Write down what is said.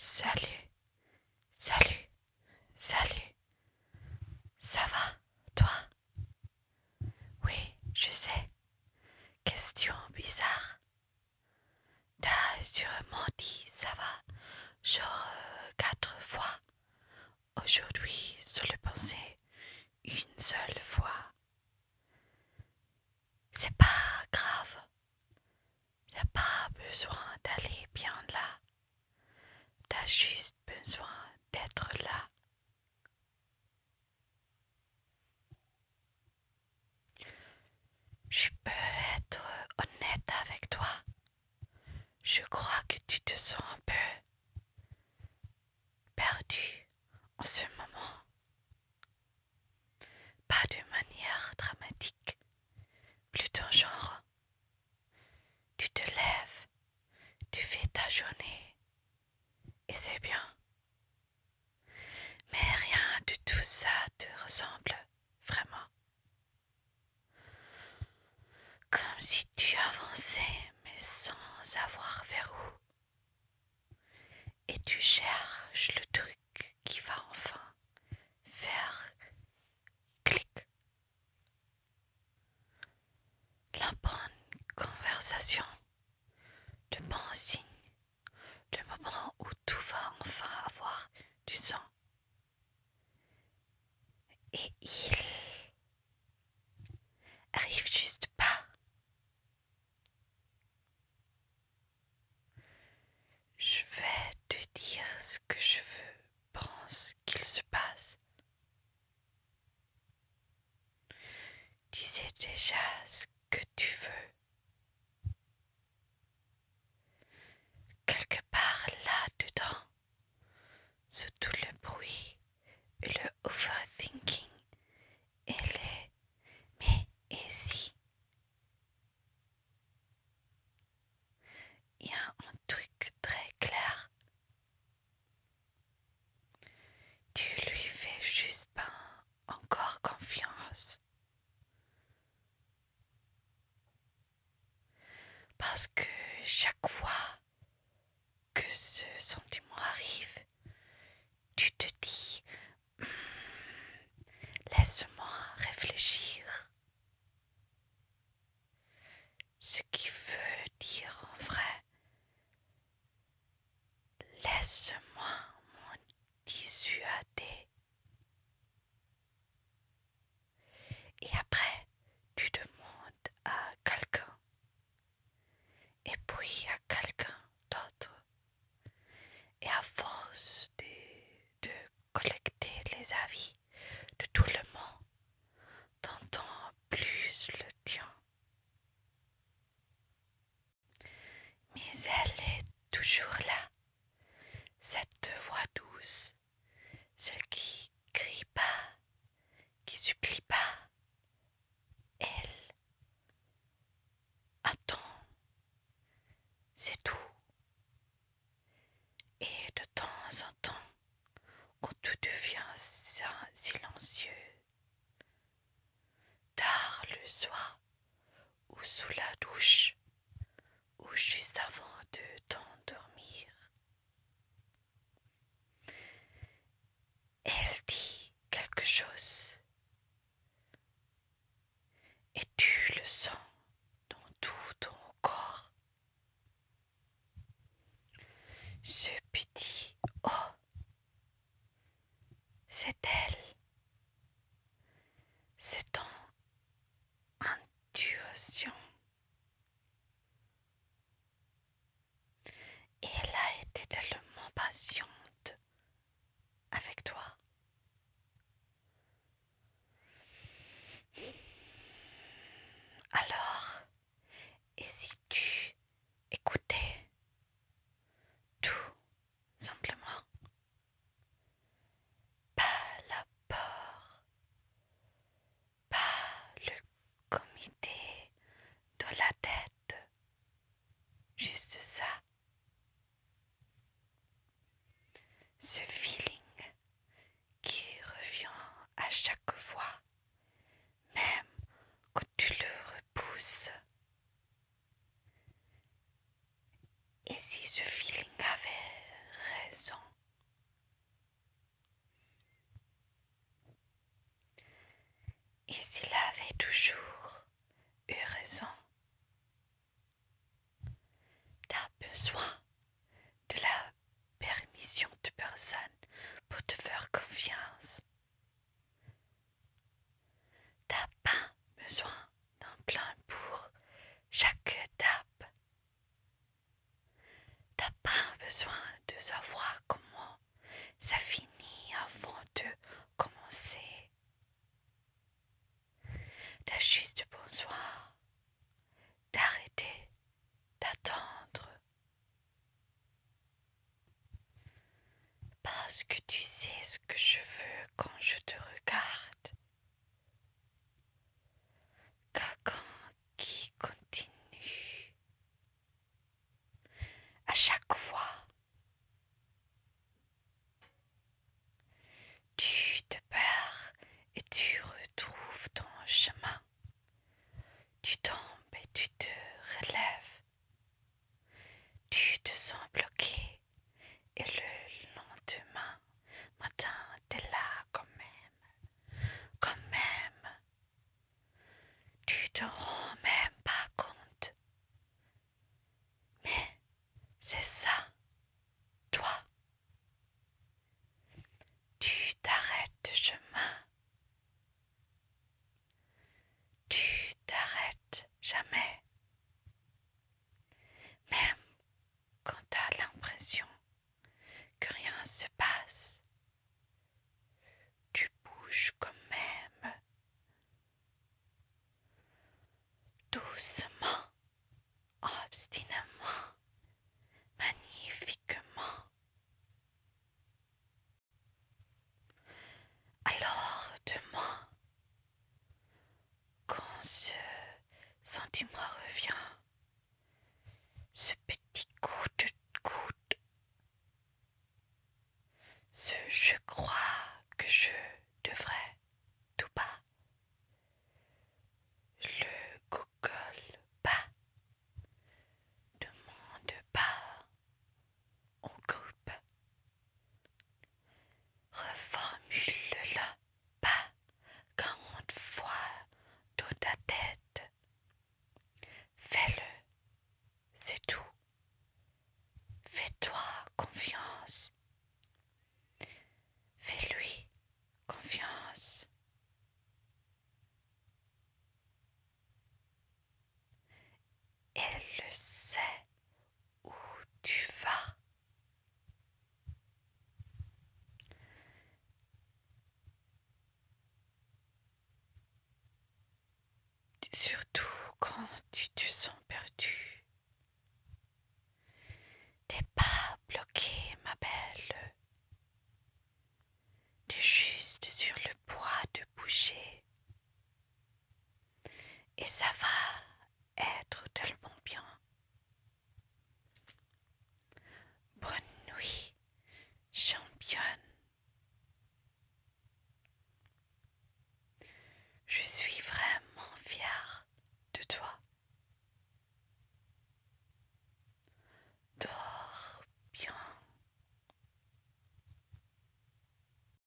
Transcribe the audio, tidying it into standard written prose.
Salut, salut, salut. Ça va, toi? Oui, je sais. Question bizarre. T'as sûrement dit ça va, genre 4 fois. Aujourd'hui, je le pensais une seule fois. C'est pas grave. Y'a pas besoin d'aller bien là. T'as juste besoin d'être là. Je peux être honnête avec toi. Je crois que tu te sens un peu perdu en ce moment. Pas de manière dramatique, plutôt genre, tu te lèves, tu fais ta journée, et c'est bien. Mais rien de tout ça te ressemble, vraiment. Comme si tu avançais, mais sans avoir vers où. Et tu cherches le truc qui va enfin faire clic. La bonne conversation, le bon signe, le moment où tout va enfin avoir du sens. Et il arrive juste pas. Je vais te dire ce que je pense qu'il se passe. Tu sais déjà ce que tu veux. Quelque part là-dedans, sous tout le bruit et le overthinking et les mais et si. Il y a un truc très clair. Tu lui fais juste pas encore confiance. Parce que chaque fois que ce sentiment arrive, tu te dis laisse-moi réfléchir. Ce qui veut dire en vrai, laisse-moi m'en dissuader. Et après, tu demandes à quelqu'un, et puis à quelqu'un d'autre. Et à force de collecter les avis de tout le monde, t'entends plus le tien. Mais elle est toujours là, cette voix douce, celle qui crie pas, qui supplie pas. Elle attend, c'est tout. Et de temps en temps, quand tout devient silencieux, tard le soir, ou sous la douche, ou juste avant de t'endormir, elle dit quelque chose. Et tu le sens dans tout ton corps. Ce petit oh, c'est elle. C'est ton intuition. Et elle a été tellement patiente avec toi. Alors, et si tu écoutais tout simplement, pas la peur, pas le comité de la tête, juste ça, ce feeling qui revient à chaque fois, même quand tu le repousses. Et si ce feeling avait raison, personne pour te faire confiance. T'as pas besoin d'un plan pour chaque étape. T'as pas besoin de savoir comment ça finit avant de commencer. T'as juste besoin d'arrêter d'attendre. Parce que tu sais ce que je veux quand je te regarde. Quelqu'un qui continue à chaque fois. Tu te perds et tu retrouves ton chemin. Tu tombes et tu te relèves. Tu te sens bloqué et le lendemain matin, t'es là quand même. Quand même. Tu te rends même pas compte. Mais c'est ça, toi. Tu t'arrêtes de chemin. Tu t'arrêtes jamais. Même quand t'as l'impression que rien se passe. Tu bouges quand même. Doucement, obstinément, magnifiquement. Alors demain, quand ce sentiment revient, ce petit coup de coude, ce je crois que je devrais tout bas, le Google pas, demande pas, on groupe, reformule-le pas 40 fois dans ta tête. Fais-le, c'est tout. Fais-toi confiance. Fais-lui confiance. Elle sait où tu vas. Surtout quand tu te sens perdu. T'es pas bloqué, ma belle. T'es juste sur le point de bouger. Et ça va être tellement bien.